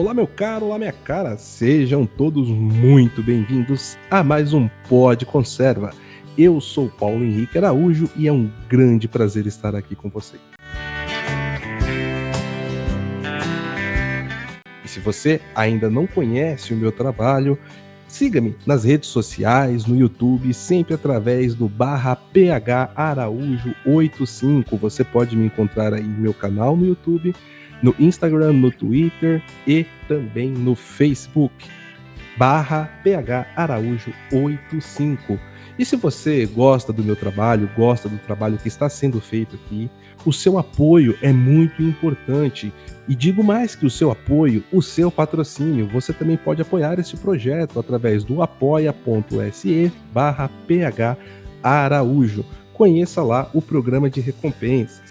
Olá, meu caro, olá, minha cara, sejam todos muito bem-vindos a mais um Pod Conserva. Eu sou Paulo Henrique Araújo e é um grande prazer estar aqui com você. E se você ainda não conhece o meu trabalho, siga-me nas redes sociais, no YouTube, sempre através do /pharaújo85. Você pode me encontrar aí no meu canal no YouTube, no Instagram, no Twitter e também no Facebook, /pharaújo85. E se você gosta do meu trabalho, gosta do trabalho que está sendo feito aqui, o seu apoio é muito importante. E digo mais que o seu apoio, o seu patrocínio. Você também pode apoiar esse projeto através do apoia.se/pharaújo. Conheça lá o programa de recompensas.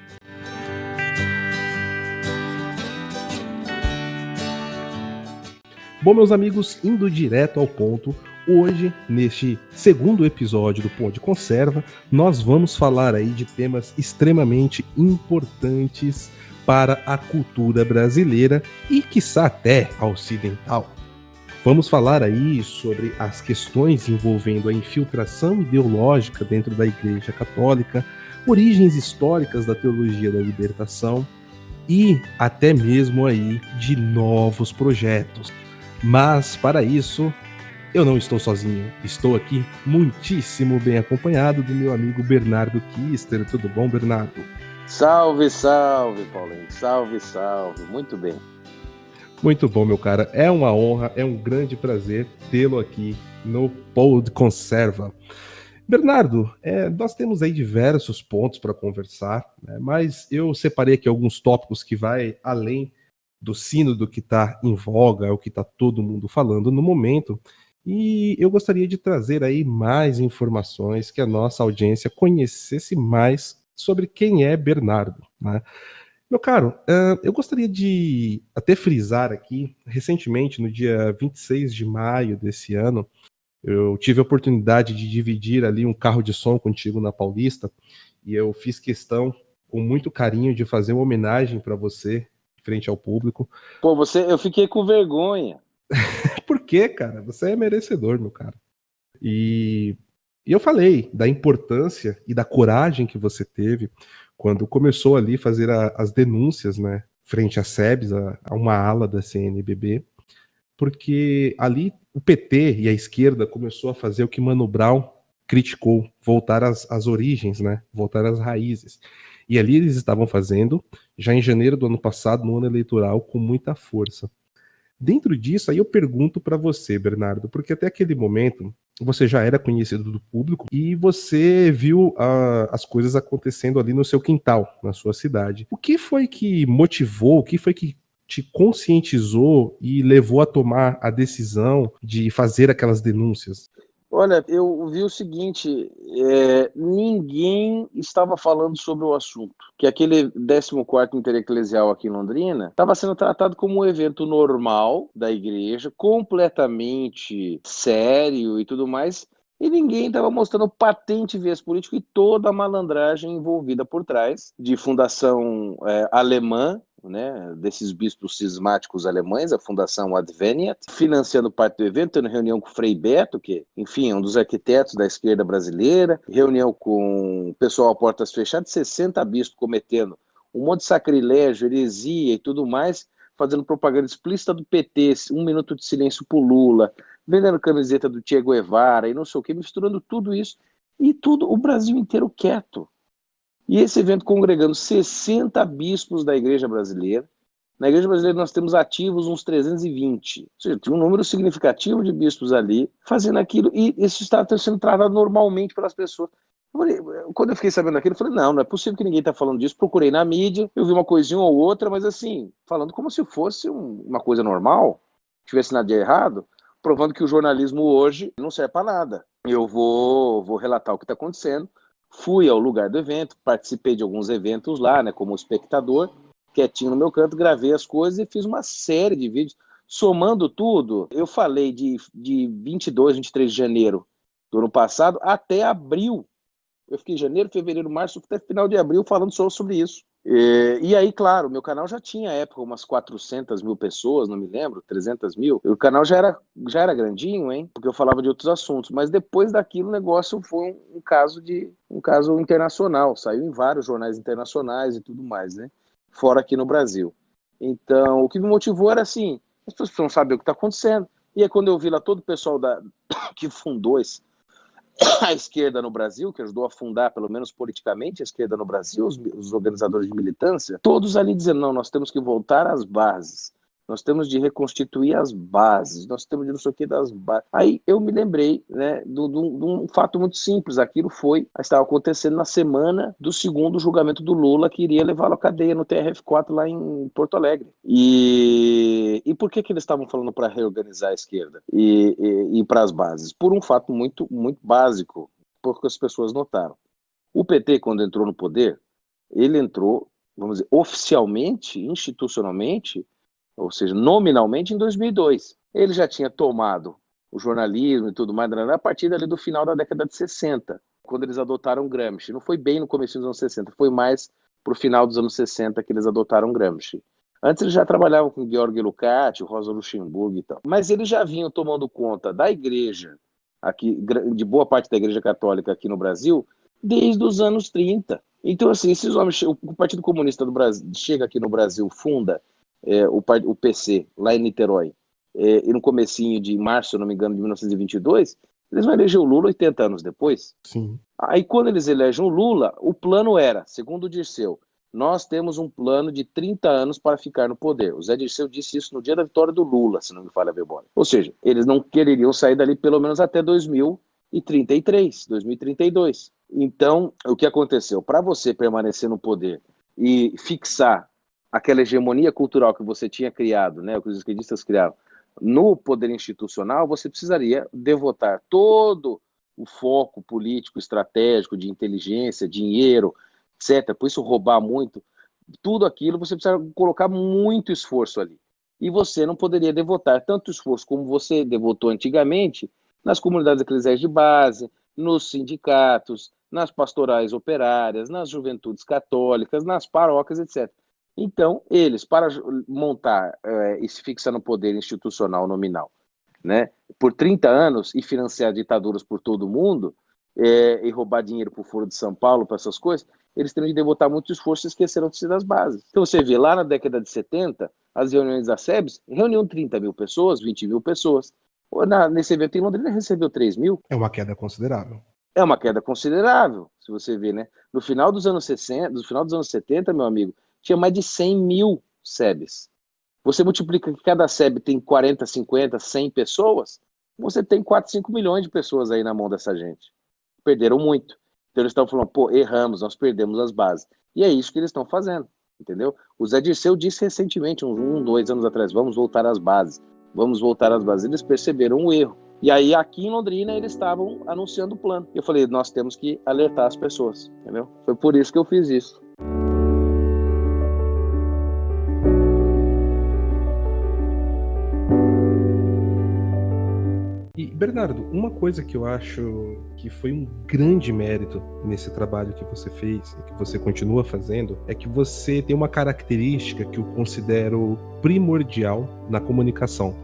Bom, meus amigos, indo direto ao ponto, hoje, neste segundo episódio do Pod Conserva, nós vamos falar aí de temas extremamente importantes para a cultura brasileira e, quiçá, até a ocidental. Vamos falar aí sobre as questões envolvendo a infiltração ideológica dentro da Igreja Católica, origens históricas da teologia da libertação e até mesmo aí de novos projetos. Mas, para isso, eu não estou sozinho. Estou aqui muitíssimo bem acompanhado do meu amigo Bernardo Kister. Tudo bom, Bernardo? Salve, salve, Paulinho. Salve, salve. Muito bem. Muito bom, meu cara. É uma honra, é um grande prazer tê-lo aqui no Pod Conserva. Bernardo, nós temos aí diversos pontos para conversar, né, mas eu separei aqui alguns tópicos que vai além do sínodo que está em voga, é o que está todo mundo falando no momento, e eu gostaria de trazer aí mais informações, que a nossa audiência conhecesse mais sobre quem é Bernardo, né? Meu caro, eu gostaria de até frisar aqui, recentemente, no dia 26 de maio desse ano, eu tive a oportunidade de dividir ali um carro de som contigo na Paulista, e eu fiz questão, com muito carinho, de fazer uma homenagem para você, frente ao público. Pô, eu fiquei com vergonha. Por quê, cara? Você é merecedor, meu cara. E eu falei da importância e da coragem que você teve quando começou ali a fazer as denúncias, né, frente à SEBS, a uma ala da CNBB, porque ali o PT e a esquerda começou a fazer o que Mano Brown criticou, voltar às origens, né, voltar às raízes. E ali eles estavam fazendo, já em janeiro do ano passado, no ano eleitoral, com muita força. Dentro disso, aí eu pergunto para você, Bernardo, porque até aquele momento você já era conhecido do público e você viu as coisas acontecendo ali no seu quintal, na sua cidade. O que foi que motivou, o que foi que te conscientizou e levou a tomar a decisão de fazer aquelas denúncias? Olha, eu vi o seguinte, ninguém estava falando sobre o assunto, que aquele 14º Intereclesial aqui em Londrina estava sendo tratado como um evento normal da igreja, completamente sério e tudo mais, e ninguém estava mostrando patente viés político e toda a malandragem envolvida por trás, de fundação alemã, né, desses bispos cismáticos alemães, a Fundação Adveniat, financiando parte do evento, tendo reunião com o Frei Beto, que, enfim, é um dos arquitetos da esquerda brasileira, reunião com o pessoal a portas fechadas, 60 bispos cometendo um monte de sacrilégio, heresia e tudo mais, fazendo propaganda explícita do PT, 1 minuto de silêncio pro Lula, vendendo camiseta do Che Guevara e não sei o que, misturando tudo isso, e tudo, o Brasil inteiro quieto. E esse evento congregando 60 bispos da igreja brasileira. Na igreja brasileira nós temos ativos uns 320. Ou seja, tem um número significativo de bispos ali fazendo aquilo, e isso está sendo tratado normalmente pelas pessoas. Quando eu fiquei sabendo daquilo, eu falei, não é possível que ninguém está falando disso. Procurei na mídia, eu vi uma coisinha ou outra, mas assim, falando como se fosse uma coisa normal, tivesse nada de errado, provando que o jornalismo hoje não serve para nada. Eu vou relatar o que está acontecendo. Fui ao lugar do evento, participei de alguns eventos lá, né, como espectador, quietinho no meu canto, gravei as coisas e fiz uma série de vídeos. Somando tudo, eu falei de 22, 23 de janeiro do ano passado até abril. Eu fiquei em janeiro, fevereiro, março, até final de abril falando só sobre isso. E aí, claro, meu canal já tinha, à época, umas 400 mil pessoas, não me lembro, 300 mil. O canal já era grandinho, hein? Porque eu falava de outros assuntos. Mas depois daquilo, o negócio foi um caso internacional. Saiu em vários jornais internacionais e tudo mais, né? Fora aqui no Brasil. Então, o que me motivou era assim, as pessoas precisam saber o que está acontecendo. E aí, quando eu vi lá todo o pessoal que fundou a esquerda no Brasil, que ajudou a fundar, pelo menos politicamente, a esquerda no Brasil, os organizadores de militância, todos ali dizendo, não, nós temos que voltar às bases, nós temos de reconstituir as bases, nós temos de não sei o que das bases. Aí eu me lembrei, né, de um fato muito simples, aquilo estava acontecendo na semana do segundo julgamento do Lula, que iria levá-lo à cadeia no TRF4 lá em Porto Alegre. E por que eles estavam falando para reorganizar a esquerda e para as bases? Por um fato muito, muito básico, porque as pessoas notaram. O PT, quando entrou no poder, ele entrou, vamos dizer, oficialmente, institucionalmente, ou seja, nominalmente, em 2002. Ele já tinha tomado o jornalismo e tudo mais a partir ali do final da década de 60, quando eles adotaram Gramsci. Não foi bem no começo dos anos 60, foi mais para o final dos anos 60 que eles adotaram Gramsci. Antes eles já trabalhavam com Georg Lukács, Rosa Luxemburgo e tal. Mas eles já vinham tomando conta da igreja, aqui, de boa parte da igreja católica aqui no Brasil, desde os anos 30. Então, assim, esses homens, o Partido Comunista do Brasil chega aqui no Brasil, funda o PC, lá em Niterói, e no comecinho de março, se não me engano, de 1922, eles vão eleger o Lula 80 anos depois. Sim. Aí, quando eles elegem o Lula, o plano era, segundo o Dirceu, nós temos um plano de 30 anos para ficar no poder. O Zé Dirceu disse isso no dia da vitória do Lula, se não me falha a memória. Ou seja, eles não quereriam sair dali pelo menos até 2033, 2032. Então, o que aconteceu? Para você permanecer no poder e fixar aquela hegemonia cultural que você tinha criado, né, que os esquerdistas criaram, no poder institucional, você precisaria devotar todo o foco político, estratégico, de inteligência, dinheiro, etc. Por isso, roubar muito, tudo aquilo, você precisa colocar muito esforço ali. E você não poderia devotar tanto esforço como você devotou antigamente nas comunidades eclesiais de base, nos sindicatos, nas pastorais operárias, nas juventudes católicas, nas paróquias, etc. Então, eles, para montar e se fixar no poder institucional nominal, né, por 30 anos e financiar ditaduras por todo o mundo, e roubar dinheiro para o Foro de São Paulo, para essas coisas, eles teriam de devotar muito esforço e esqueceram de ser das bases. Então você vê, lá na década de 70, as reuniões da SEBS reuniam 30 mil pessoas, 20 mil pessoas. Nesse evento em Londrina recebeu 3 mil. É uma queda considerável. É uma queda considerável, se você ver, né? No final dos anos 60, no final dos anos 70, meu amigo, tinha mais de 100 mil SEBs. Você multiplica que cada SEB tem 40, 50, 100 pessoas, você tem 4, 5 milhões de pessoas aí na mão dessa gente. Perderam muito. Então eles estão falando, pô, erramos, nós perdemos as bases. E é isso que eles estão fazendo, entendeu? O Zé Dirceu disse recentemente, 2 anos atrás, vamos voltar às bases. Vamos voltar às bases. Eles perceberam o erro. E aí, aqui em Londrina, eles estavam anunciando o plano. Eu falei, nós temos que alertar as pessoas, entendeu? Foi por isso que eu fiz isso. E, Bernardo, uma coisa que eu acho que foi um grande mérito nesse trabalho que você fez e que você continua fazendo é que você tem uma característica que eu considero primordial na comunicação.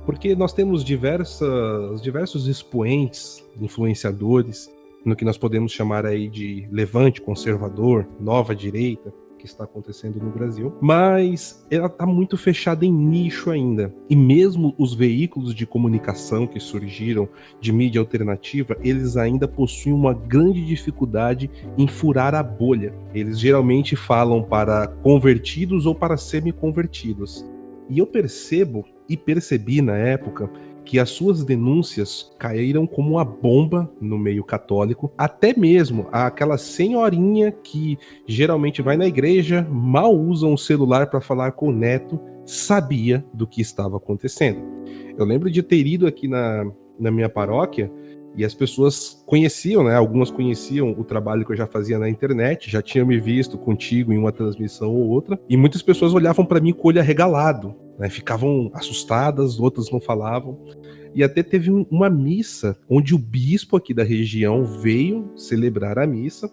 Porque nós temos diversos expoentes, influenciadores, no que nós podemos chamar aí de levante conservador, nova direita, que está acontecendo no Brasil, mas ela está muito fechada em nicho ainda. E mesmo os veículos de comunicação que surgiram de mídia alternativa, eles ainda possuem uma grande dificuldade em furar a bolha. Eles geralmente falam para convertidos ou para semi-convertidos. E eu percebi na época que as suas denúncias caíram como uma bomba no meio católico, até mesmo aquela senhorinha que geralmente vai na igreja, mal usa um celular para falar com o neto, sabia do que estava acontecendo. Eu lembro de ter ido aqui na minha paróquia e as pessoas conheciam, né? Algumas conheciam o trabalho que eu já fazia na internet, já tinham me visto contigo em uma transmissão ou outra, e muitas pessoas olhavam para mim com o olho arregalado, né? Ficavam assustadas, outras não falavam. E até teve uma missa onde o bispo aqui da região veio celebrar a missa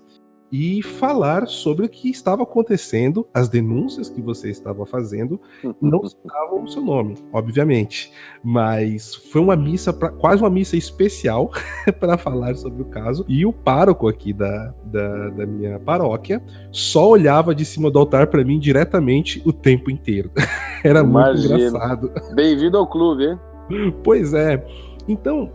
e falar sobre o que estava acontecendo, as denúncias que você estava fazendo, não citavam o seu nome, obviamente, mas foi uma missa, quase uma missa especial para falar sobre o caso, e o pároco aqui da minha paróquia só olhava de cima do altar para mim diretamente o tempo inteiro. Era muito engraçado. Bem-vindo ao clube, hein? Pois é. Então,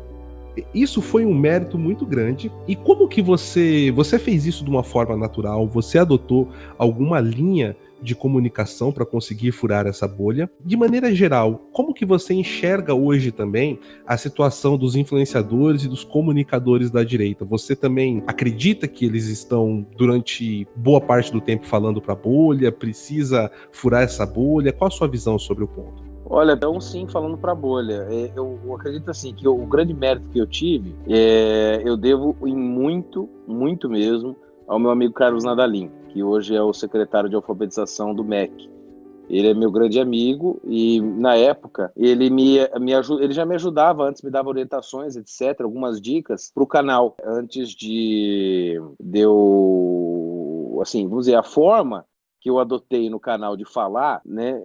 isso foi um mérito muito grande. E como que você fez isso de uma forma natural? Você adotou alguma linha de comunicação para conseguir furar essa bolha? De maneira geral, como que você enxerga hoje também a situação dos influenciadores e dos comunicadores da direita? Você também acredita que eles estão, durante boa parte do tempo, falando para a bolha? Precisa furar essa bolha? Qual a sua visão sobre o ponto? Olha, então sim, falando para a bolha, eu acredito assim que o grande mérito que eu tive, eu devo em muito, muito mesmo, ao meu amigo Carlos Nadalim, que hoje é o secretário de alfabetização do MEC. Ele é meu grande amigo e, na época, ele ele já me ajudava antes, me dava orientações, etc., algumas dicas para o canal. Antes de eu, assim, vamos dizer, a forma que eu adotei no canal de falar, né,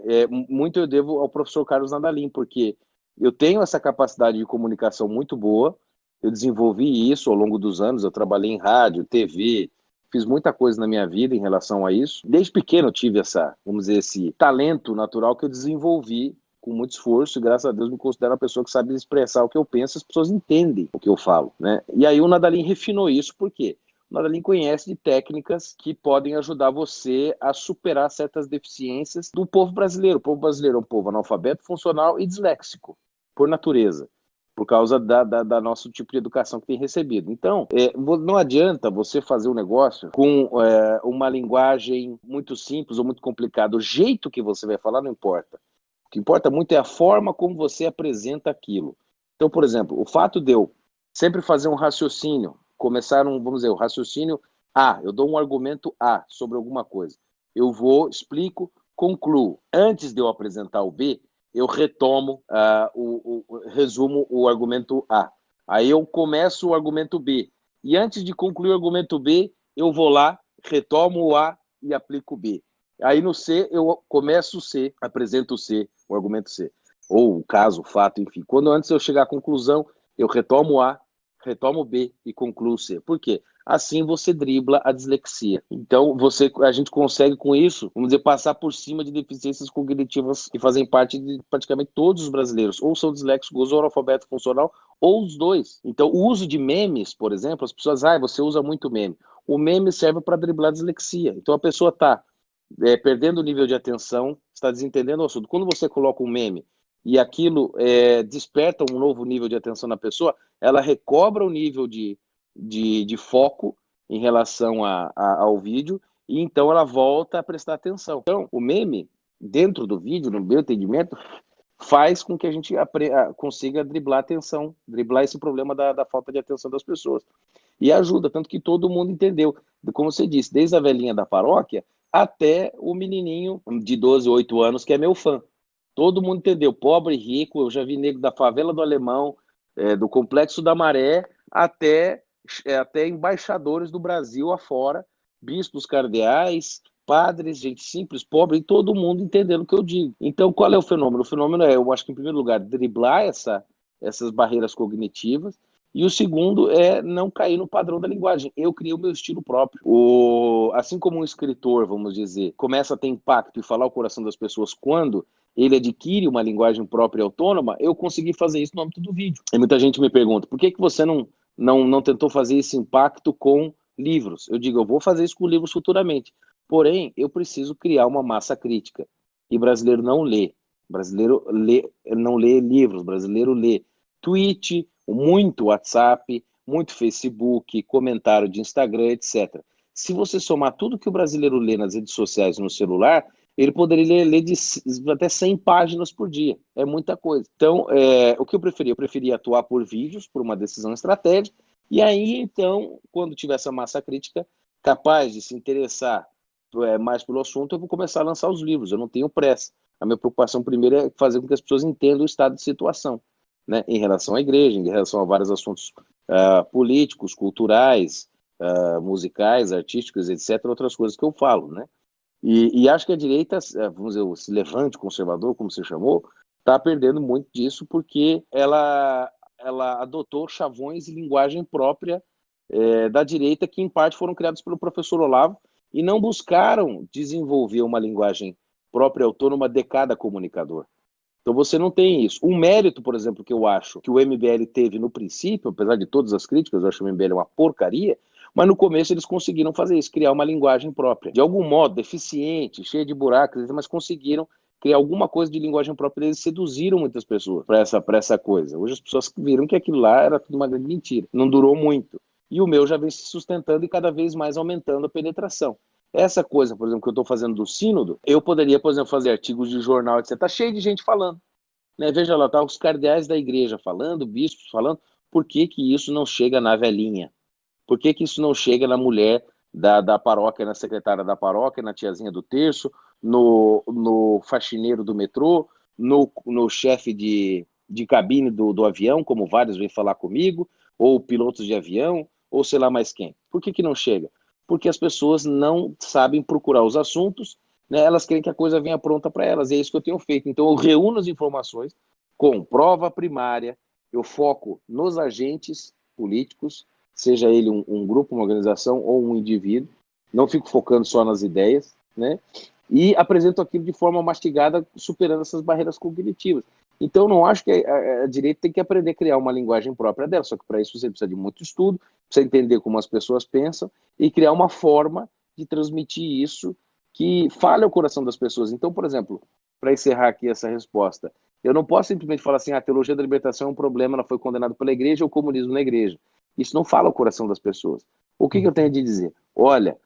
muito eu devo ao professor Carlos Nadalim, porque eu tenho essa capacidade de comunicação muito boa, eu desenvolvi isso ao longo dos anos, eu trabalhei em rádio, TV, fiz muita coisa na minha vida em relação a isso. Desde pequeno eu tive vamos dizer, esse talento natural que eu desenvolvi com muito esforço e, graças a Deus, me considero uma pessoa que sabe expressar o que eu penso, as pessoas entendem o que eu falo, né? E aí o Nadalim refinou isso, por quê? O Nadalim conhece de técnicas que podem ajudar você a superar certas deficiências do povo brasileiro. O povo brasileiro é um povo analfabeto, funcional e disléxico, por natureza, por causa da nosso tipo de educação que tem recebido. Então, não adianta você fazer um negócio com uma linguagem muito simples ou muito complicada. O jeito que você vai falar não importa. O que importa muito é a forma como você apresenta aquilo. Então, por exemplo, o fato de eu sempre fazer um raciocínio, vamos dizer, o raciocínio A, eu dou um argumento A sobre alguma coisa. Eu vou, explico, concluo. Antes de eu apresentar o B, eu retomo, resumo o argumento A. Aí eu começo o argumento B. E antes de concluir o argumento B, eu vou lá, retomo o A e aplico o B. Aí no C, eu começo o C, apresento o C, o argumento C. Ou o caso, o fato, enfim. Quando antes eu chegar à conclusão, eu retomo o A, retomo o B e concluo o C. Por quê? Assim você dribla a dislexia. Então, a gente consegue com isso, vamos dizer, passar por cima de deficiências cognitivas que fazem parte de praticamente todos os brasileiros, ou são disléxicos, ou analfabeto funcional, ou os dois. Então, o uso de memes, por exemplo, as pessoas, você usa muito meme. O meme serve para driblar a dislexia. Então, a pessoa está perdendo o nível de atenção, está desentendendo o assunto. Quando você coloca um meme e aquilo desperta um novo nível de atenção na pessoa, ela recobra o nível de foco em relação ao vídeo, e então ela volta a prestar atenção. Então, o meme, dentro do vídeo, no meu entendimento, faz com que a gente consiga driblar a atenção, driblar esse problema da falta de atenção das pessoas. E ajuda, tanto que todo mundo entendeu. Como você disse, desde a velhinha da paróquia até o menininho de 12, 8 anos, que é meu fã. Todo mundo entendeu, pobre e rico, eu já vi nego da favela do Alemão, do Complexo da Maré, até embaixadores do Brasil afora, bispos, cardeais, padres, gente simples, pobre, e todo mundo entendendo o que eu digo. Então, qual é o fenômeno? O fenômeno eu acho que, em primeiro lugar, driblar essas barreiras cognitivas, e o segundo é não cair no padrão da linguagem. Eu criei o meu estilo próprio. Assim como um escritor, vamos dizer, começa a ter impacto e falar o coração das pessoas quando ele adquire uma linguagem própria e autônoma, eu consegui fazer isso no âmbito do vídeo. E muita gente me pergunta, por que você não tentou fazer esse impacto com livros? Eu digo, eu vou fazer isso com livros futuramente. Porém, eu preciso criar uma massa crítica. E brasileiro não lê. Brasileiro não lê livros, brasileiro lê tweet, muito WhatsApp, muito Facebook, comentário de Instagram, etc. Se você somar tudo que o brasileiro lê nas redes sociais e no celular, ele poderia ler até 100 páginas por dia. É muita coisa. Então, o que eu preferia? Eu preferia atuar por vídeos, por uma decisão estratégica, e aí, então, quando tiver essa massa crítica capaz de se interessar mais pelo assunto, eu vou começar a lançar os livros. Eu não tenho pressa. A minha preocupação primeiro é fazer com que as pessoas entendam o estado de situação, né, em relação à igreja, em relação a vários assuntos políticos, culturais, musicais, artísticos, etc., outras coisas que eu falo, né? E acho que a direita, vamos dizer, esse levante conservador, como você chamou, está perdendo muito disso porque ela adotou chavões e linguagem própria da direita, que em parte foram criados pelo professor Olavo, e não buscaram desenvolver uma linguagem própria, autônoma de cada comunicador. Então você não tem isso. Um mérito, por exemplo, que eu acho que o MBL teve no princípio, apesar de todas as críticas, eu acho o MBL uma porcaria, mas no começo eles conseguiram fazer isso, criar uma linguagem própria. De algum modo, deficiente, cheia de buracos, mas conseguiram criar alguma coisa de linguagem própria. Eles seduziram muitas pessoas para essa coisa. Hoje as pessoas viram que aquilo lá era tudo uma grande mentira. Não durou muito. E o meu já vem se sustentando e cada vez mais aumentando a penetração. Essa coisa, por exemplo, que eu estou fazendo do sínodo, eu poderia, por exemplo, fazer artigos de jornal, etc. Está cheio de gente falando. Né? Veja lá, tá os cardeais da igreja falando, bispos falando, por que que isso não chega na velhinha? Por que que isso não chega na mulher da paróquia, na secretária da paróquia, na tiazinha do terço, no faxineiro do metrô, no chefe de cabine do avião, como vários vêm falar comigo, ou pilotos de avião, ou sei lá mais quem? Por que que não chega? Porque as pessoas não sabem procurar os assuntos, né? Elas querem que a coisa venha pronta para elas, e é isso que eu tenho feito. Então eu reúno as informações com prova primária, eu foco nos agentes políticos, seja ele um grupo, uma organização ou um indivíduo, não fico focando só nas ideias, né? E apresento aquilo de forma mastigada, superando essas barreiras cognitivas. Então, não acho que a direita tem que aprender a criar uma linguagem própria dela, só que para isso você precisa de muito estudo, precisa entender como as pessoas pensam e criar uma forma de transmitir isso que fale ao coração das pessoas. Então, por exemplo, para encerrar aqui essa resposta, eu não posso simplesmente falar assim, a teologia da libertação é um problema, ela foi condenada pela igreja, ou o comunismo na igreja. Isso não fala ao coração das pessoas. O que eu tenho de dizer? Olha,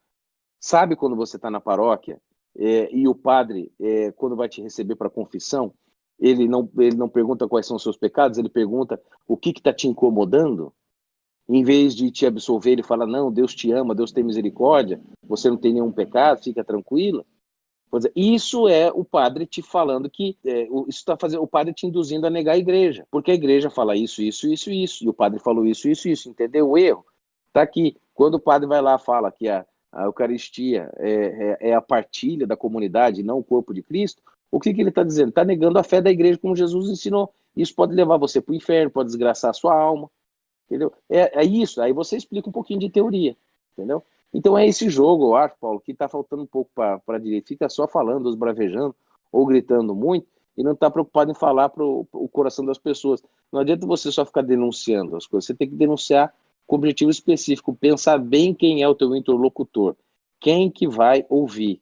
sabe quando você está na paróquia e o padre, quando vai te receber para confissão, ele não pergunta quais são os seus pecados, ele pergunta o que está te incomodando? Em vez de te absolver, ele fala, não, Deus te ama, Deus tem misericórdia, você não tem nenhum pecado, fica tranquila. Isso é o padre te falando que isso está fazendo o padre te induzindo a negar a igreja, porque a igreja fala isso, e o padre falou isso, entendeu? O erro está aqui. Quando o padre vai lá e fala que a Eucaristia é a partilha da comunidade, não o corpo de Cristo, o que ele está dizendo? Está negando a fé da igreja como Jesus ensinou. Isso pode levar você para o inferno, pode desgraçar a sua alma, entendeu? É isso. Aí você explica um pouquinho de teoria, entendeu? Então é esse jogo, eu acho, Paulo, que está faltando um pouco para a direita. Fica só falando, esbravejando ou gritando muito e não está preocupado em falar para o coração das pessoas. Não adianta você só ficar denunciando as coisas, você tem que denunciar com objetivo específico, pensar bem quem é o teu interlocutor, quem que vai ouvir,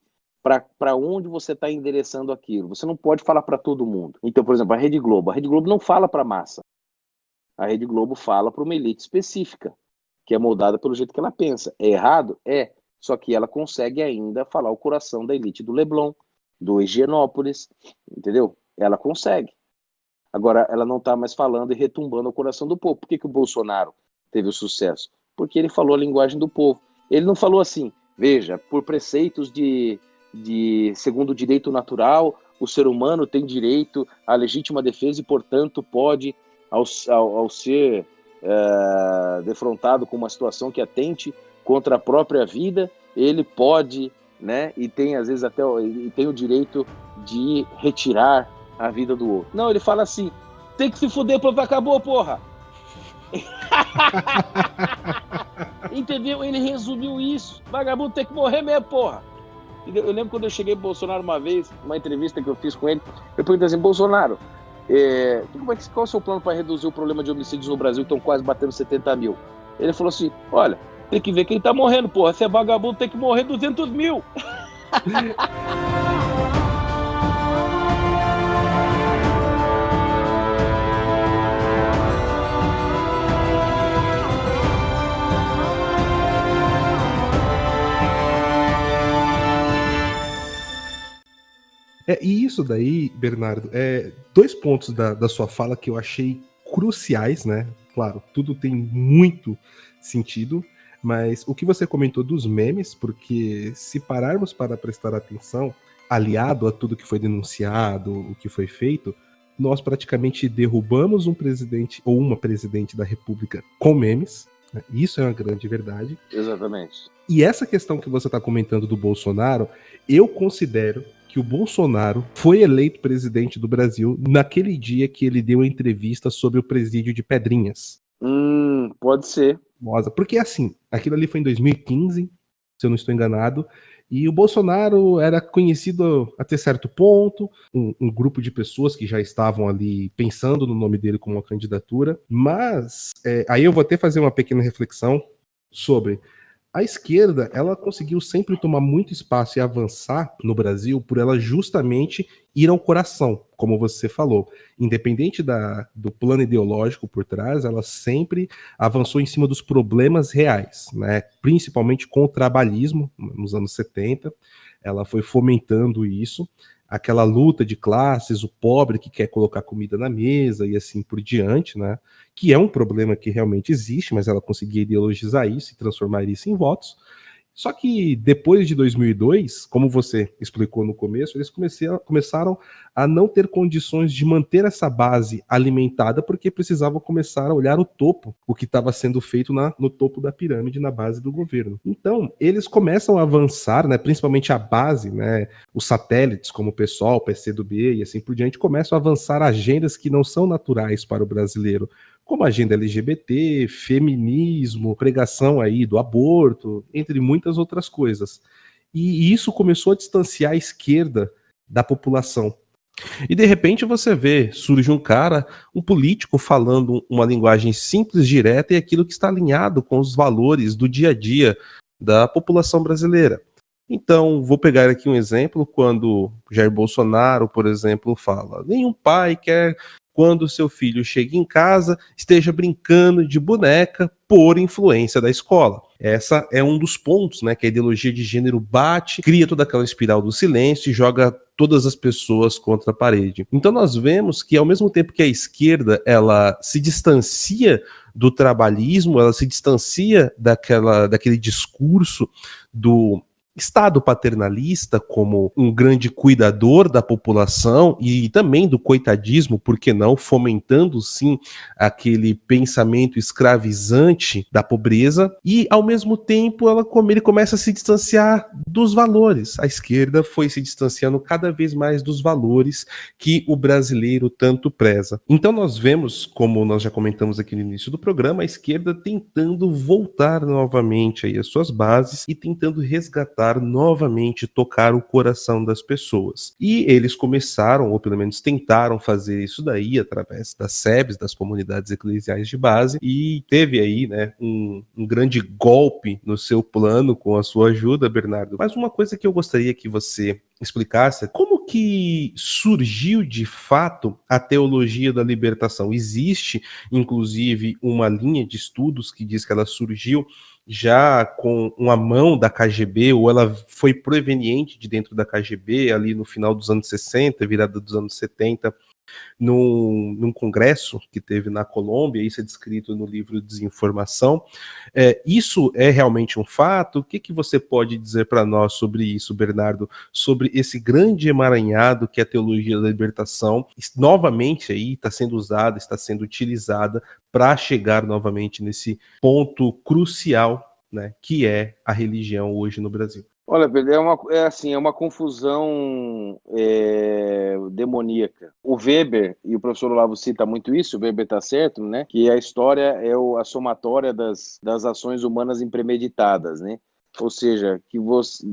para onde você está endereçando aquilo. Você não pode falar para todo mundo. Então, por exemplo, a Rede Globo não fala para a massa. A Rede Globo fala para uma elite específica, que é moldada pelo jeito que ela pensa. É errado? É. Só que ela consegue ainda falar o coração da elite do Leblon, do Higienópolis, entendeu? Ela consegue. Agora, ela não está mais falando e retumbando o coração do povo. Por que o Bolsonaro teve o sucesso? Porque ele falou a linguagem do povo. Ele não falou assim, veja, por preceitos de segundo o direito natural, o ser humano tem direito à legítima defesa e, portanto, pode, ao ser defrontado com uma situação que atente contra a própria vida, ele pode, né, e tem às vezes até tem o direito de retirar a vida do outro. Não, ele fala assim, tem que se fuder, pronto, acabou, porra. Entendeu? Ele resumiu isso. Vagabundo tem que morrer mesmo, porra. Eu lembro quando eu cheguei pro Bolsonaro uma vez, uma entrevista que eu fiz com ele, eu perguntei assim, Bolsonaro, qual é o seu plano para reduzir o problema de homicídios no Brasil, que estão quase batendo 70 mil? Ele falou assim, olha, tem que ver quem tá morrendo, porra. Se é vagabundo, tem que morrer 200 mil. E isso daí, Bernardo, dois pontos da sua fala que eu achei cruciais, né? Claro, tudo tem muito sentido, mas o que você comentou dos memes, porque se pararmos para prestar atenção, aliado a tudo que foi denunciado, o que foi feito, nós praticamente derrubamos um presidente ou uma presidente da República com memes, Isso é uma grande verdade. Exatamente. E essa questão que você está comentando do Bolsonaro, eu considero que o Bolsonaro foi eleito presidente do Brasil naquele dia que ele deu a entrevista sobre o presídio de Pedrinhas. Pode ser. Porque assim, aquilo ali foi em 2015, se eu não estou enganado, e o Bolsonaro era conhecido até certo ponto, um grupo de pessoas que já estavam ali pensando no nome dele como uma candidatura, mas aí eu vou até fazer uma pequena reflexão sobre a esquerda, ela conseguiu sempre tomar muito espaço e avançar no Brasil por ela justamente ir ao coração, como você falou. Independente do plano ideológico por trás, ela sempre avançou em cima dos problemas reais, né? Principalmente com o trabalhismo, nos anos 70. Ela foi fomentando isso, aquela luta de classes, o pobre que quer colocar comida na mesa e assim por diante, né? Que é um problema que realmente existe, mas ela conseguia ideologizar isso e transformar isso em votos. Só que depois de 2002, como você explicou no começo, eles começaram a não ter condições de manter essa base alimentada porque precisavam começar a olhar o topo, o que estava sendo feito no topo da pirâmide, na base do governo. Então, eles começam a avançar, né, principalmente a base, né, os satélites como o PSOL, o PCdoB e assim por diante, começam a avançar agendas que não são naturais para o brasileiro, como a agenda LGBT, feminismo, pregação aí do aborto, entre muitas outras coisas. E isso começou a distanciar a esquerda da população. E de repente você vê, surge um cara, um político falando uma linguagem simples, direta e aquilo que está alinhado com os valores do dia a dia da população brasileira. Então, vou pegar aqui um exemplo, quando Jair Bolsonaro, por exemplo, fala: nenhum pai quer, quando seu filho chega em casa, esteja brincando de boneca por influência da escola. Essa é um dos pontos, né, que a ideologia de gênero bate, cria toda aquela espiral do silêncio e joga todas as pessoas contra a parede. Então nós vemos que ao mesmo tempo que a esquerda ela se distancia do trabalhismo, ela se distancia daquele discurso do Estado paternalista como um grande cuidador da população e também do coitadismo, por que não, fomentando sim aquele pensamento escravizante da pobreza, e ao mesmo tempo ele começa a se distanciar dos valores. A esquerda foi se distanciando cada vez mais dos valores que o brasileiro tanto preza. Então nós vemos, como nós já comentamos aqui no início do programa, a esquerda tentando voltar novamente aí às suas bases e tentando resgatar novamente, tocar o coração das pessoas. E eles começaram, ou pelo menos tentaram fazer isso daí através das SEBs, das comunidades eclesiais de base, e teve aí, né, um grande golpe no seu plano com a sua ajuda, Bernardo. Mas uma coisa que eu gostaria que você explicasse é como que surgiu de fato a teologia da libertação. Existe, inclusive, uma linha de estudos que diz que ela surgiu já com uma mão da KGB, ou ela foi proveniente de dentro da KGB, ali no final dos anos 60, virada dos anos 70, num congresso que teve na Colômbia, isso é descrito no livro Desinformação. Isso é realmente um fato? O que você pode dizer para nós sobre isso, Bernardo? Sobre esse grande emaranhado que é a teologia da libertação, novamente aí está sendo usada, está sendo utilizada para chegar novamente nesse ponto crucial, né, que é a religião hoje no Brasil. Olha, Pedro, é uma confusão demoníaca. O Weber, e o professor Olavo cita muito isso, o Weber está certo, né? Que a história é a somatória das ações humanas impremeditadas, né? Ou seja, que você,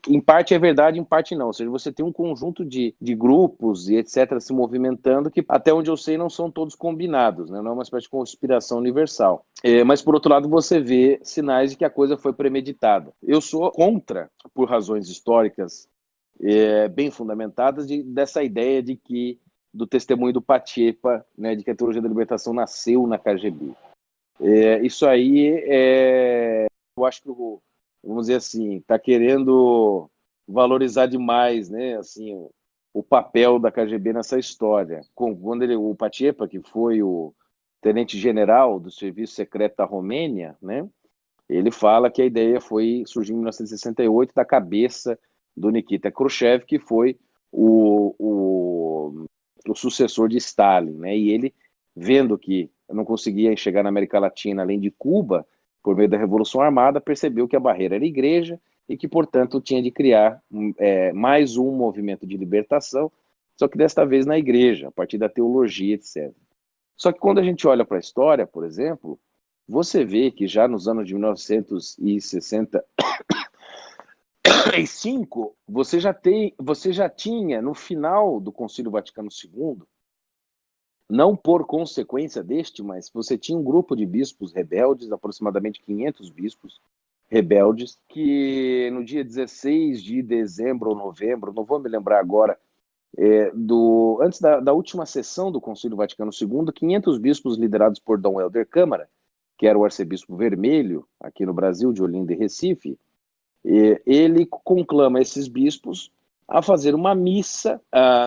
em parte é verdade, em parte não. Ou seja, você tem um conjunto de grupos e etc. se movimentando que, até onde eu sei, não são todos combinados, né? Não é uma espécie de conspiração universal. Mas, por outro lado, você vê sinais de que a coisa foi premeditada. Eu sou contra, por razões históricas bem fundamentadas, dessa ideia de que do testemunho do Pachepa, né, de que a teologia da libertação nasceu na KGB. Isso aí eu acho que vamos dizer assim, está querendo valorizar demais, né, assim, o papel da KGB nessa história. Quando o Pachepa, que foi o tenente-general do Serviço Secreto da Romênia, né, ele fala que a ideia surgiu em 1968 da cabeça do Nikita Khrushchev, que foi o sucessor de Stalin, né, e ele, vendo que não conseguia chegar na América Latina além de Cuba, por meio da Revolução Armada, percebeu que a barreira era a igreja e que, portanto, tinha de criar mais um movimento de libertação, só que desta vez na igreja, a partir da teologia, etc. Só que quando a gente olha para a história, por exemplo, você vê que já nos anos de 1965, você já tinha, no final do Concílio Vaticano II, não por consequência deste, mas você tinha um grupo de bispos rebeldes, aproximadamente 500 bispos rebeldes, que no dia 16 de dezembro ou novembro, não vou me lembrar agora, antes da última sessão do Concílio Vaticano II, 500 bispos liderados por Dom Helder Câmara, que era o arcebispo vermelho aqui no Brasil, de Olinda e Recife, ele conclama esses bispos a fazer uma missa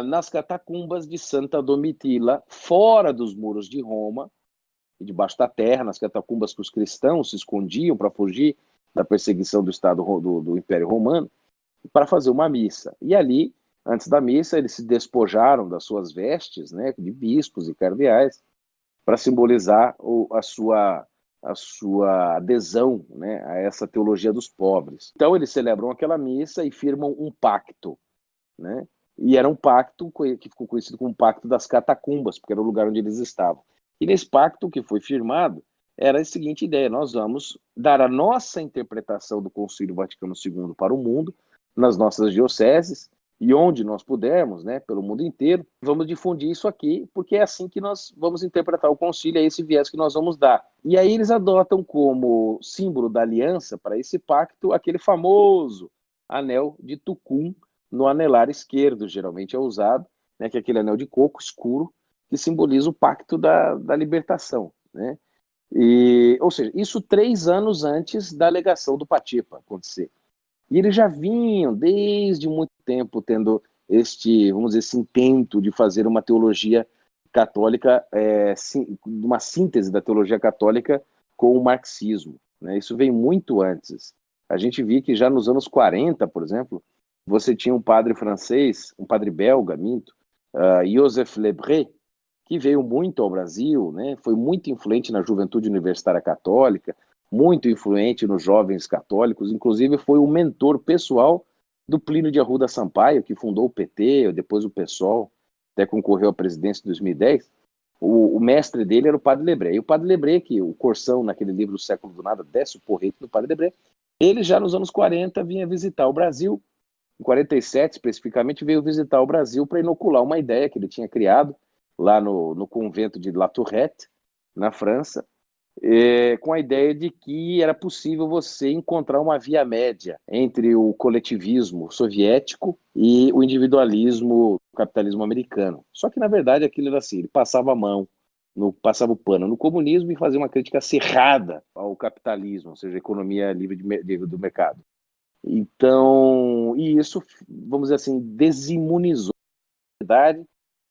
nas catacumbas de Santa Domitila, fora dos muros de Roma, debaixo da terra, nas catacumbas que os cristãos se escondiam para fugir da perseguição do Estado do Império Romano, para fazer uma missa. E ali, antes da missa, eles se despojaram das suas vestes, né, de bispos e cardeais, para simbolizar a sua adesão, né, a essa teologia dos pobres. Então eles celebram aquela missa e firmam um pacto, né? E era um pacto que ficou conhecido como Pacto das Catacumbas, porque era o lugar onde eles estavam. E nesse pacto que foi firmado, era a seguinte ideia: nós vamos dar a nossa interpretação do Concílio Vaticano II para o mundo, nas nossas dioceses, e onde nós pudermos, né, pelo mundo inteiro, vamos difundir isso aqui, porque é assim que nós vamos interpretar o concílio, é esse viés que nós vamos dar. E aí eles adotam como símbolo da aliança para esse pacto aquele famoso anel de Tucum no anelar esquerdo, geralmente é usado, né, que é aquele anel de coco escuro que simboliza o pacto da libertação, né? Ou seja, isso 3 anos antes da alegação do Patipa acontecer. E eles já vinham, desde muito tempo, tendo vamos dizer, esse intento de fazer uma teologia católica, uma síntese da teologia católica com o marxismo, né? Isso vem muito antes. A gente via que já nos anos 40, por exemplo, você tinha um padre francês, um padre belga, Joseph Lebré, que veio muito ao Brasil, né? Foi muito influente na juventude universitária católica, muito influente nos jovens católicos, inclusive foi o mentor pessoal do Plínio de Arruda Sampaio, que fundou o PT, depois o PSOL, até concorreu à presidência em 2010. O mestre dele era o Padre Lebré. E o Padre Lebré, que o Corsão, naquele livro do Século do Nada, desce o porrete do Padre Lebré, ele já nos anos 40 vinha visitar o Brasil, em 47 especificamente, veio visitar o Brasil para inocular uma ideia que ele tinha criado lá no convento de La Tourette, na França, com a ideia de que era possível você encontrar uma via média entre o coletivismo soviético e o individualismo, o capitalismo americano. Só que, na verdade, aquilo era assim, ele passava a mão, passava o pano no comunismo e fazia uma crítica acirrada ao capitalismo, ou seja, a economia livre do mercado. Então, e isso, vamos dizer assim, desimunizou a sociedade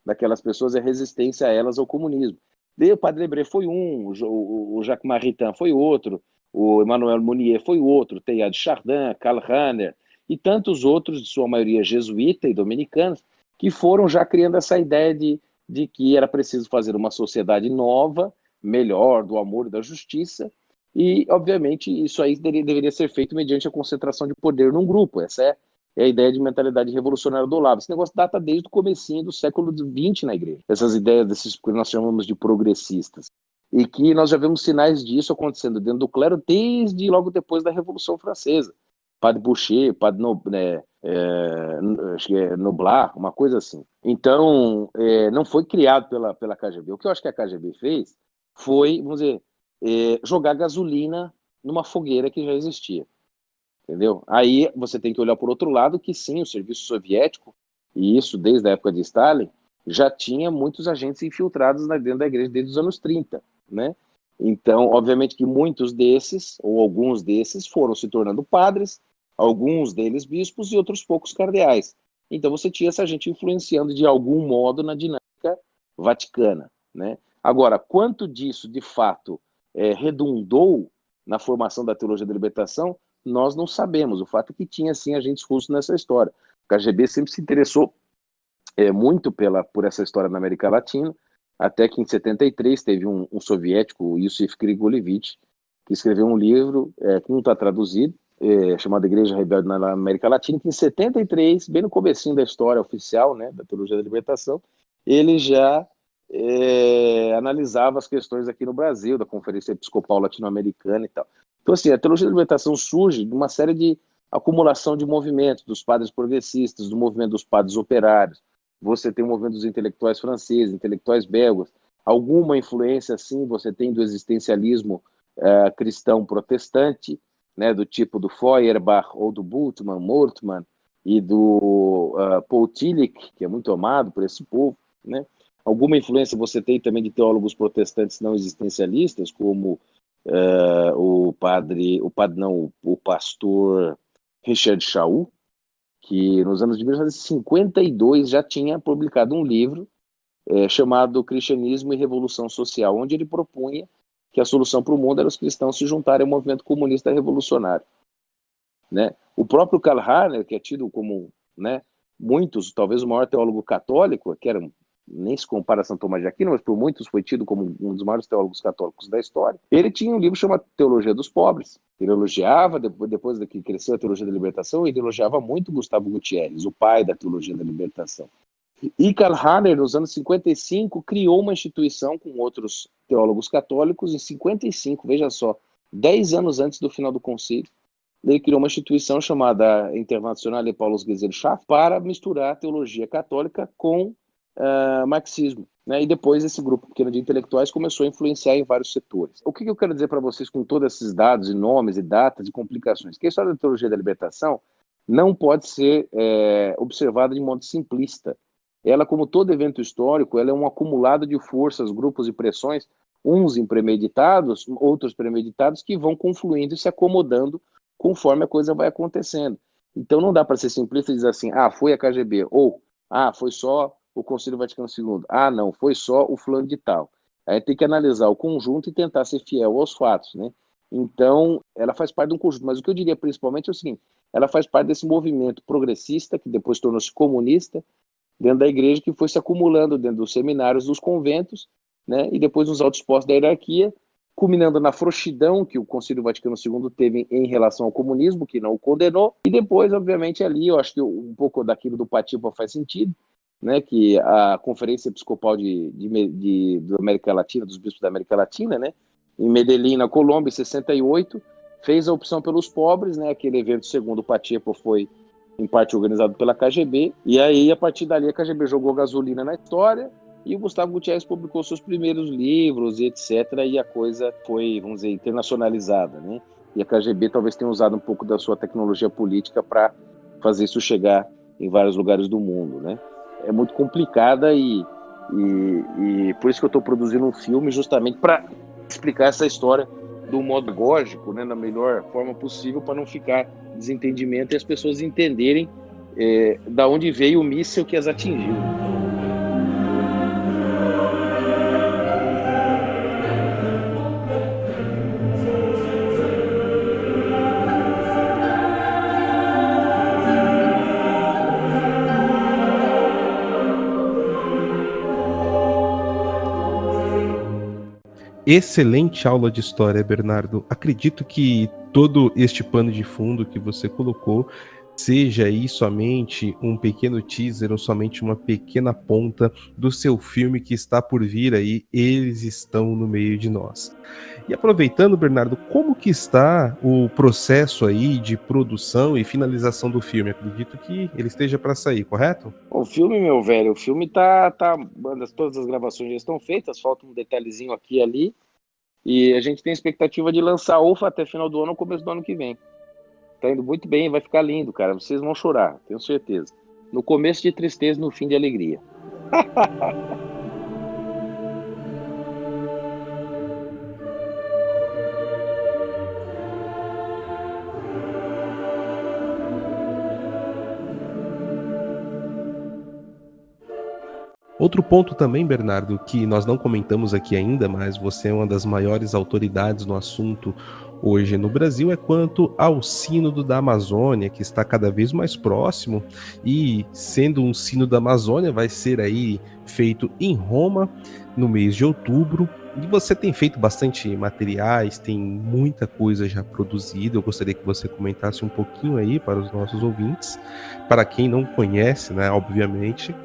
daquelas pessoas e a resistência a elas ao comunismo. Daí o Padre Lebré foi um, o Jacques Maritain foi outro, o Emmanuel Mounier foi outro, Teilhard de Chardin, Karl Rahner e tantos outros, de sua maioria jesuíta e dominicanos, que foram já criando essa ideia de que era preciso fazer uma sociedade nova, melhor, do amor e da justiça, e, obviamente, isso aí deveria ser feito mediante a concentração de poder num grupo. Essa é a ideia de mentalidade revolucionária do Olavo. Esse negócio data desde o comecinho do século XX na igreja. Essas ideias desses que nós chamamos de progressistas. E que nós já vemos sinais disso acontecendo dentro do clero desde logo depois da Revolução Francesa. Padre Boucher, Padre Noblat, uma coisa assim. Então, não foi criado pela KGB. O que eu acho que a KGB fez foi, vamos dizer, jogar gasolina numa fogueira que já existia. Entendeu? Aí você tem que olhar por outro lado que sim, o serviço soviético, e isso desde a época de Stalin, já tinha muitos agentes infiltrados dentro da igreja desde os anos 30, né? Então, obviamente que muitos desses, ou alguns desses, foram se tornando padres, alguns deles bispos e outros poucos cardeais. Então você tinha essa gente influenciando de algum modo na dinâmica vaticana, né? Agora, quanto disso, de fato, redundou na formação da teologia da libertação, nós não sabemos. O fato é que tinha, sim, agentes russos nessa história. O KGB sempre se interessou muito por essa história na América Latina, Até que em 73 teve um soviético, o Yusif Grigorievich, que escreveu um livro, que não está traduzido, chamado Igreja Rebelde na América Latina, que em 73, bem no comecinho da história oficial, né, da Teologia da Libertação, ele já analisava as questões aqui no Brasil, da Conferência Episcopal Latino-Americana e tal. Então, assim, a Teologia da Libertação surge de uma série de acumulação de movimentos, dos padres progressistas, do movimento dos padres operários. Você tem o movimento dos intelectuais franceses, intelectuais belgas, alguma influência, sim, você tem do existencialismo cristão protestante, né, do tipo do Feuerbach ou do Bultmann, Moltmann e do Paul Tillich, que é muito amado por esse povo, né? Alguma influência você tem também de teólogos protestantes não existencialistas, como o pastor Richard Shaw, que nos anos de 1952 já tinha publicado um livro chamado Cristianismo e Revolução Social, onde ele propunha que a solução para o mundo era os cristãos se juntarem ao movimento comunista revolucionário, né? O próprio Karl Rahner, que é tido como, né, muitos, talvez o maior teólogo católico, que era, nem se compara a São Tomás de Aquino, mas por muitos foi tido como um dos maiores teólogos católicos da história, ele tinha um livro chamado Teologia dos Pobres. Ele elogiava, depois que cresceu a Teologia da Libertação, ele elogiava muito Gustavo Gutierrez, o pai da Teologia da Libertação. E Karl Rahner, nos anos 55, criou uma instituição com outros teólogos católicos, em 55, veja só, 10 anos antes do final do concílio, ele criou uma instituição chamada Internationale Paulus-Gesellschaft para misturar a teologia católica com marxismo, né? E depois esse grupo pequeno de intelectuais começou a influenciar em vários setores. O que eu quero dizer para vocês com todos esses dados e nomes e datas e complicações? Que a história da teologia da libertação não pode ser observada de modo simplista. Ela, como todo evento histórico, ela é um acumulado de forças, grupos e pressões, uns impremeditados, outros premeditados, que vão confluindo e se acomodando conforme a coisa vai acontecendo. Então não dá para ser simplista e dizer assim, foi a KGB, ou foi só o Concílio Vaticano II, não, foi só o fulano de tal. Aí tem que analisar o conjunto e tentar ser fiel aos fatos, né? Então, ela faz parte de um conjunto, mas o que eu diria principalmente é o seguinte, ela faz parte desse movimento progressista, que depois tornou-se comunista, dentro da igreja, que foi se acumulando dentro dos seminários, dos conventos, né? E depois nos altos postos da hierarquia, culminando na frouxidão que o Concílio Vaticano II teve em relação ao comunismo, que não o condenou, e depois, obviamente, ali, eu acho que um pouco daquilo do Patipa faz sentido, né, que a Conferência Episcopal da América Latina, dos bispos da América Latina, né, em Medellín, na Colômbia, em 68, fez a opção pelos pobres, né, aquele evento, segundo o Patipa, foi em parte organizado pela KGB, e aí, a partir dali, a KGB jogou gasolina na história, e o Gustavo Gutierrez publicou seus primeiros livros, e etc., e a coisa foi, vamos dizer, internacionalizada, né, e a KGB talvez tenha usado um pouco da sua tecnologia política para fazer isso chegar em vários lugares do mundo, né. É muito complicada e por isso que eu estou produzindo um filme justamente para explicar essa história do modo lógico, né, na melhor forma possível, para não ficar desentendimento e as pessoas entenderem da onde veio o míssil que as atingiu. Excelente aula de história, Bernardo. Acredito que todo este pano de fundo que você colocou seja aí somente um pequeno teaser ou somente uma pequena ponta do seu filme que está por vir aí, Eles Estão no Meio de Nós. E aproveitando, Bernardo, como que está o processo aí de produção e finalização do filme? Acredito que ele esteja para sair, correto? O filme, meu velho, o filme tá todas as gravações já estão feitas, falta um detalhezinho aqui e ali, e a gente tem expectativa de lançar ou até final do ano ou começo do ano que vem. Tá indo muito bem, vai ficar lindo, cara. Vocês vão chorar, tenho certeza. No começo de tristeza, no fim de alegria. Outro ponto também, Bernardo, que nós não comentamos aqui ainda, mas você é uma das maiores autoridades no assunto. hoje no Brasil é quanto ao Sínodo da Amazônia, que está cada vez mais próximo, e sendo um Sínodo da Amazônia, vai ser aí feito em Roma no mês de outubro. E você tem feito bastante materiais, tem muita coisa já produzida. Eu gostaria que você comentasse um pouquinho aí para os nossos ouvintes, para quem não conhece, né, obviamente.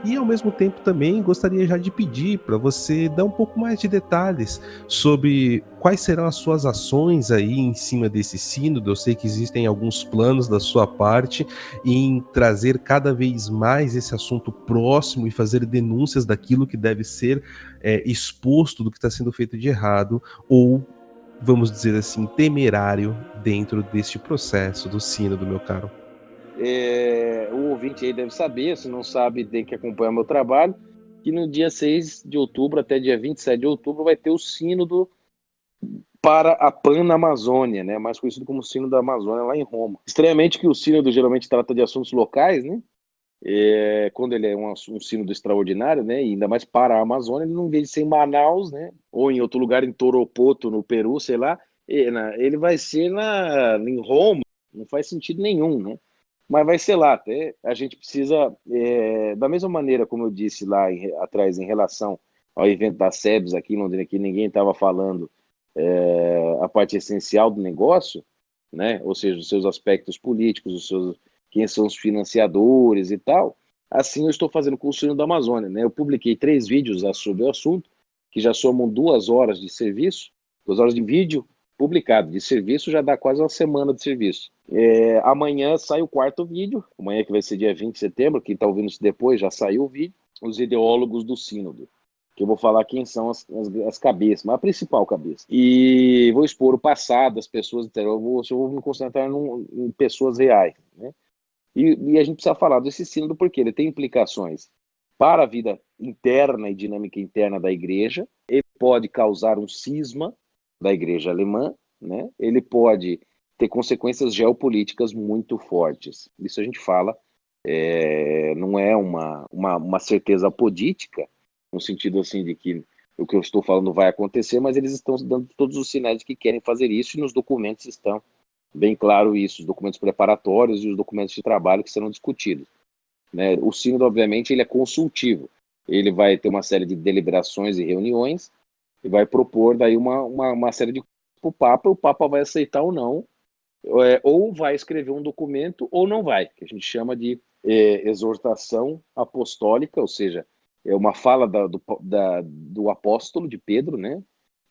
E ao mesmo tempo também gostaria já de pedir para você dar um pouco mais de detalhes sobre quais serão as suas ações aí em cima desse sínodo. Eu sei que existem alguns planos da sua parte em trazer cada vez mais esse assunto próximo e fazer denúncias daquilo que deve ser exposto, do que está sendo feito de errado, ou, vamos dizer assim, temerário dentro deste processo do sínodo, meu caro. O ouvinte aí deve saber, se não sabe, tem que acompanhar meu trabalho, que no dia 6 de outubro até dia 27 de outubro vai ter o Sínodo para a Panamazônia, né? Mais conhecido como Sínodo da Amazônia, lá em Roma. Estranhamente que o Sínodo geralmente trata de assuntos locais, né? Quando ele é um sínodo extraordinário, né? E ainda mais para a Amazônia, ele não vem de ser em Manaus, né? Ou em outro lugar, em Toropoto, no Peru, sei lá. Ele vai ser em Roma, não faz sentido nenhum, né? Mas vai ser lá, até a gente precisa, da mesma maneira como eu disse lá atrás em relação ao evento da SEBS aqui em Londrina, que ninguém estava falando a parte essencial do negócio, né? Ou seja, os seus aspectos políticos, quem são os financiadores e tal, assim eu estou fazendo com o Sínodo da Amazônia, né? Eu publiquei 3 vídeos sobre o assunto, que já somam 2 horas de serviço, 2 horas de vídeo publicado, de serviço já dá quase uma semana de serviço. Amanhã sai o 4º vídeo, amanhã que vai ser dia 20 de setembro, quem está ouvindo isso depois já saiu o vídeo, os ideólogos do sínodo, que eu vou falar quem são as cabeças, mas a principal cabeça. E vou expor o passado das pessoas, eu vou me concentrar em pessoas reais, né? E a gente precisa falar desse sínodo porque ele tem implicações para a vida interna e dinâmica interna da igreja, ele pode causar um cisma da igreja alemã, né? Ele pode ter consequências geopolíticas muito fortes. Isso a gente fala, não é uma certeza apodítica, no sentido assim de que o que eu estou falando vai acontecer, mas eles estão dando todos os sinais de que querem fazer isso e nos documentos estão bem claro isso, os documentos preparatórios e os documentos de trabalho que serão discutidos, né? O sínodo, obviamente, ele é consultivo, ele vai ter uma série de deliberações e reuniões e vai propor daí uma série de para o Papa vai aceitar ou não, ou vai escrever um documento ou não vai, que a gente chama de exortação apostólica, ou seja, é uma fala do apóstolo de Pedro, né,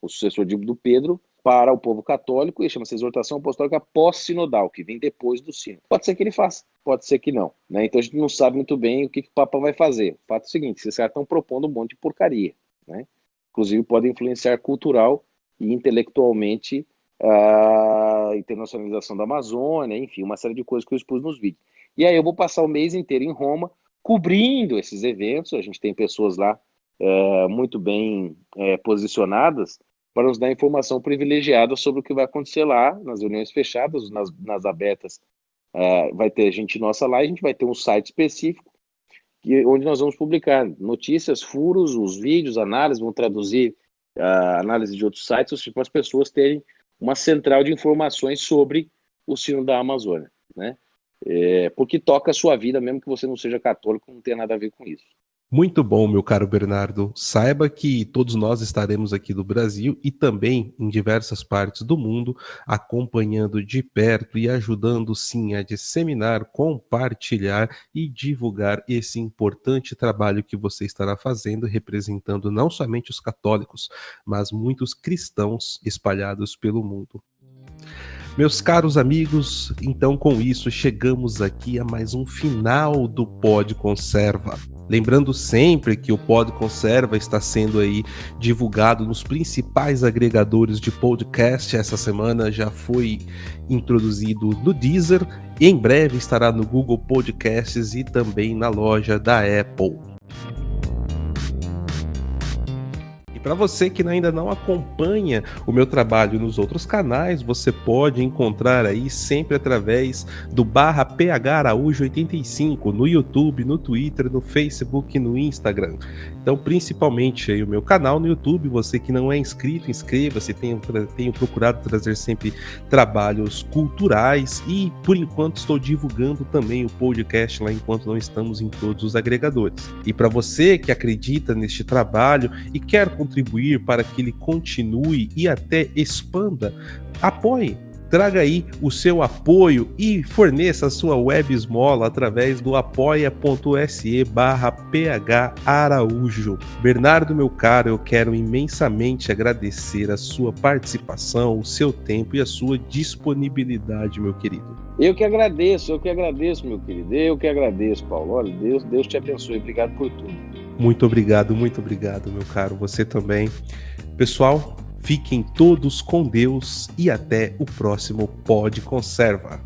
o sucessor do Pedro, para o povo católico, e chama-se exortação apostólica pós-sinodal, que vem depois do sínodo. Pode ser que ele faça, pode ser que não, né? Então a gente não sabe muito bem o que o Papa vai fazer. O fato é o seguinte, esses caras estão propondo um monte de porcaria, né? Inclusive pode influenciar cultural e intelectualmente a internacionalização da Amazônia, enfim, uma série de coisas que eu expus nos vídeos. E aí eu vou passar o mês inteiro em Roma, cobrindo esses eventos, a gente tem pessoas lá muito bem posicionadas, para nos dar informação privilegiada sobre o que vai acontecer lá, nas reuniões fechadas, nas abertas, vai ter gente nossa lá, e a gente vai ter um site específico, onde nós vamos publicar notícias, furos, os vídeos, análises, vão traduzir análise de outros sites, para as pessoas terem uma central de informações sobre o Sínodo da Amazônia, né? Porque toca a sua vida, mesmo que você não seja católico, não tenha nada a ver com isso. Muito bom, meu caro Bernardo. Saiba que todos nós estaremos aqui do Brasil e também em diversas partes do mundo, acompanhando de perto e ajudando sim a disseminar, compartilhar e divulgar esse importante trabalho que você estará fazendo, representando não somente os católicos, mas muitos cristãos espalhados pelo mundo. Meus caros amigos, então com isso chegamos aqui a mais um final do Pod Conserva. Lembrando sempre que o Pod Conserva está sendo aí divulgado nos principais agregadores de podcast. Essa semana já foi introduzido no Deezer e em breve estará no Google Podcasts e também na loja da Apple. Para você que ainda não acompanha o meu trabalho nos outros canais, você pode encontrar aí sempre através do /PHAraújo85 no YouTube, no Twitter, no Facebook e no Instagram. Então, principalmente aí o meu canal no YouTube, você que não é inscrito, inscreva-se, tenho procurado trazer sempre trabalhos culturais e, por enquanto, estou divulgando também o podcast lá enquanto não estamos em todos os agregadores. E para você que acredita neste trabalho e quer contribuir para que ele continue e até expanda, apoie. Traga aí o seu apoio e forneça a sua web esmola através do apoia.se/PHAraújo. Bernardo, meu caro, eu quero imensamente agradecer a sua participação, o seu tempo e a sua disponibilidade, meu querido. Eu que agradeço, meu querido. Eu que agradeço, Paulo. Olha, Deus te abençoe. Obrigado por tudo. Muito obrigado, meu caro. Você também. Pessoal, fiquem todos com Deus e até o próximo Pod Conserva.